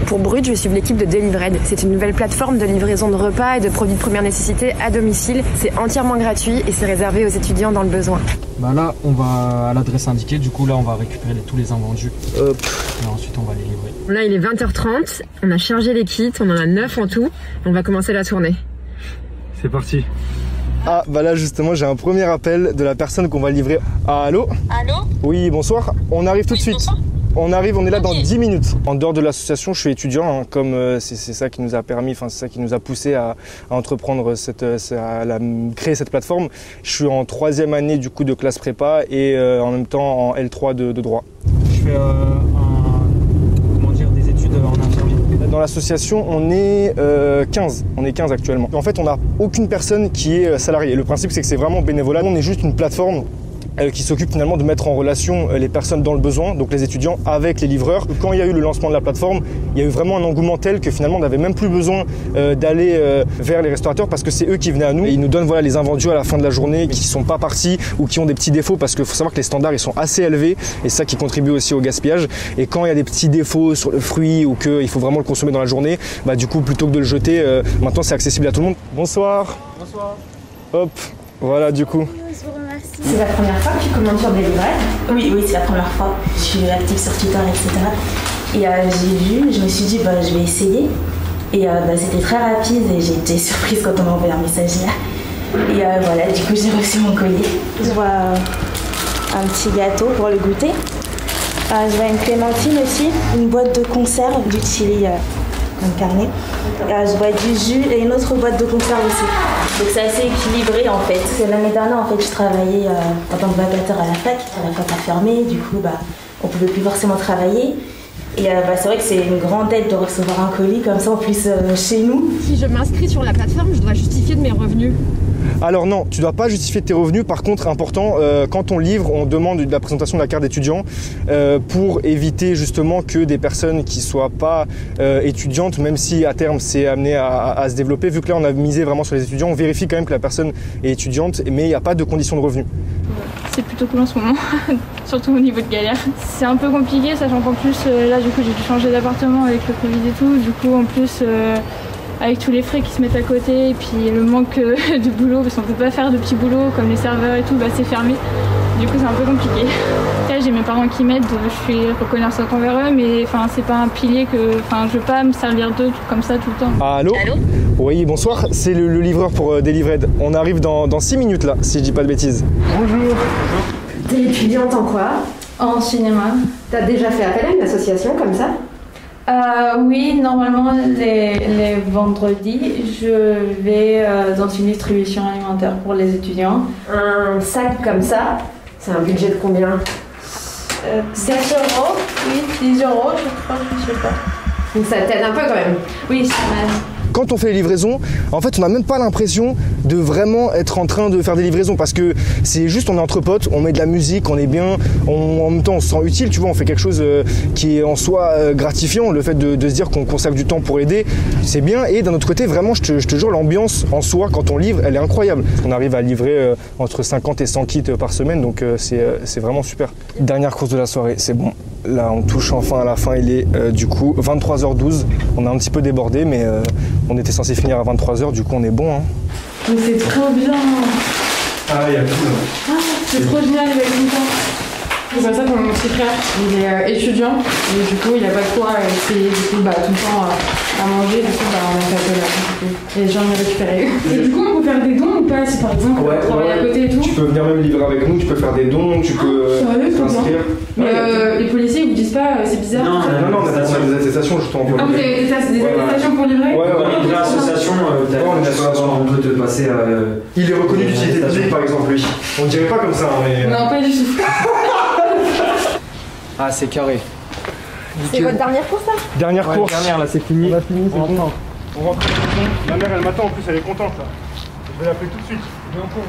Pour Brut, je suis l'équipe de Delivered. C'est une nouvelle plateforme de livraison de repas et de produits de première nécessité à domicile. C'est entièrement gratuit et c'est réservé aux étudiants dans le besoin. Bah là, on va à l'adresse indiquée. Du coup, là, on va récupérer tous les invendus. Et ensuite, on va les livrer. Là, il est 20h30. On a chargé les kits. On en a 9 en tout. On va commencer la tournée. C'est parti. Ah bah là justement j'ai un premier appel de la personne qu'on va livrer. Ah, allô? Allô? Oui bonsoir, on arrive tout de suite. Bonsoir. On arrive, on est là dans 10 minutes. En dehors de l'association, je suis étudiant, hein, comme c'est ça qui nous a permis, c'est ça qui nous a poussé à entreprendre créer cette plateforme. Je suis en 3e année du coup de classe prépa et en même temps en L3 de droit. Je fais des études en infirmier. Dans l'association, on est 15. On est 15 actuellement. En fait, on n'a aucune personne qui est salariée. Le principe, c'est que c'est vraiment bénévolat. On est juste une plateforme qui s'occupe finalement de mettre en relation les personnes dans le besoin, donc les étudiants, avec les livreurs. Quand il y a eu le lancement de la plateforme, il y a eu vraiment un engouement tel que finalement on n'avait même plus besoin d'aller vers les restaurateurs parce que c'est eux qui venaient à nous. Et ils nous donnent les invendus à la fin de la journée qui ne sont pas partis ou qui ont des petits défauts parce qu'il faut savoir que les standards ils sont assez élevés et c'est ça qui contribue aussi au gaspillage. Et quand il y a des petits défauts sur le fruit ou qu'il faut vraiment le consommer dans la journée, bah du coup plutôt que de le jeter, maintenant c'est accessible à tout le monde. Bonsoir. Bonsoir. Hop, voilà du coup. C'est la première fois que tu commandes sur Delivered? Oui, c'est la première fois. Je suis active sur Twitter, etc. Et j'ai vu, je me suis dit, je vais essayer. Et c'était très rapide et j'ai été surprise quand on m'a envoyé un message hier. Et voilà, du coup, j'ai reçu mon colis. Je vois un petit gâteau pour le goûter. Je vois une clémentine aussi, une boîte de conserve du chili incarné. Je vois du jus et une autre boîte de conserve aussi. Donc c'est assez équilibré en fait. L'année dernière, en fait, je travaillais en tant que vacataire à la fac. La fac a fermé, du coup, on pouvait plus forcément travailler. Et c'est vrai que c'est une grande aide de recevoir un colis comme ça, en plus chez nous. Si je m'inscris sur la plateforme, je dois justifier de mes revenus. Alors non, tu ne dois pas justifier de tes revenus. Par contre, important, quand on livre, on demande la présentation de la carte d'étudiant pour éviter justement que des personnes qui ne soient pas étudiantes, même si à terme c'est amené à se développer, vu que là on a misé vraiment sur les étudiants, on vérifie quand même que la personne est étudiante, mais il n'y a pas de condition de revenu. C'est plutôt cool en ce moment, surtout au niveau de galère. C'est un peu compliqué, sachant qu'en plus, là du coup j'ai dû changer d'appartement avec le Covid et tout, du coup en plus... avec tous les frais qui se mettent à côté et puis le manque de boulot parce qu'on peut pas faire de petits boulots comme les serveurs et tout, c'est fermé. Du coup c'est un peu compliqué. Là j'ai mes parents qui m'aident, je suis reconnaissante envers eux mais c'est pas un pilier que je veux pas me servir d'eux comme ça tout le temps. Allô? Oui bonsoir, c'est le livreur pour Delivered. On arrive dans 6 minutes là, si je dis pas de bêtises. Bonjour. T'es étudiante en quoi? En cinéma. T'as déjà fait appel à une association comme ça? Oui, normalement les vendredis, je vais dans une distribution alimentaire pour les étudiants. Un sac comme ça, c'est un budget de combien? 7 €, oui, 10 €, je crois, je sais pas. Donc ça t'aide un peu quand même? Oui, ça m'aide. Quand on fait les livraisons, en fait, on n'a même pas l'impression de vraiment être en train de faire des livraisons parce que c'est juste, on est entre potes, on met de la musique, on est bien, en même temps, on se sent utile, tu vois, on fait quelque chose qui est en soi gratifiant. Le fait de se dire qu'on consacre du temps pour aider, c'est bien. Et d'un autre côté, vraiment, je te jure, l'ambiance en soi, quand on livre, elle est incroyable. On arrive à livrer entre 50 et 100 kits par semaine, donc c'est vraiment super. Dernière course de la soirée, c'est bon. Là, on touche enfin à la fin, il est du coup 23h12. On a un petit peu débordé, mais on était censé finir à 23h, du coup on est bon. Hein. Mais c'est trop bien. Ah, il y a tout là. Ah, c'est trop génial, il va être content. C'est comme ça que mon petit frère, il est étudiant et du coup il a pas de quoi essayer tout le temps à manger, du coup on a fait appel à ça. Et j'en ai récupéré. Et du coup on peut faire des dons ou pas si par exemple on travaille à côté et tout? Tu peux venir même livrer avec nous, tu peux faire des dons, tu peux t'inscrire. Mais les policiers ils vous disent pas c'est bizarre? Non, on a des attestations justement. Ah vous avez des attestations pour livrer? Ouais, l'association, on peut te passer Il est reconnu d'utilité publique par exemple lui. On dirait pas comme ça mais... Non pas du tout. Ah c'est carré. C'est votre dernière course là? Dernière course. Dernière là c'est fini. On a fini, c'est bon. On rentre à la maison. Ma mère elle m'attend en plus, elle est contente là. Je vais l'appeler tout de suite. Viens encore.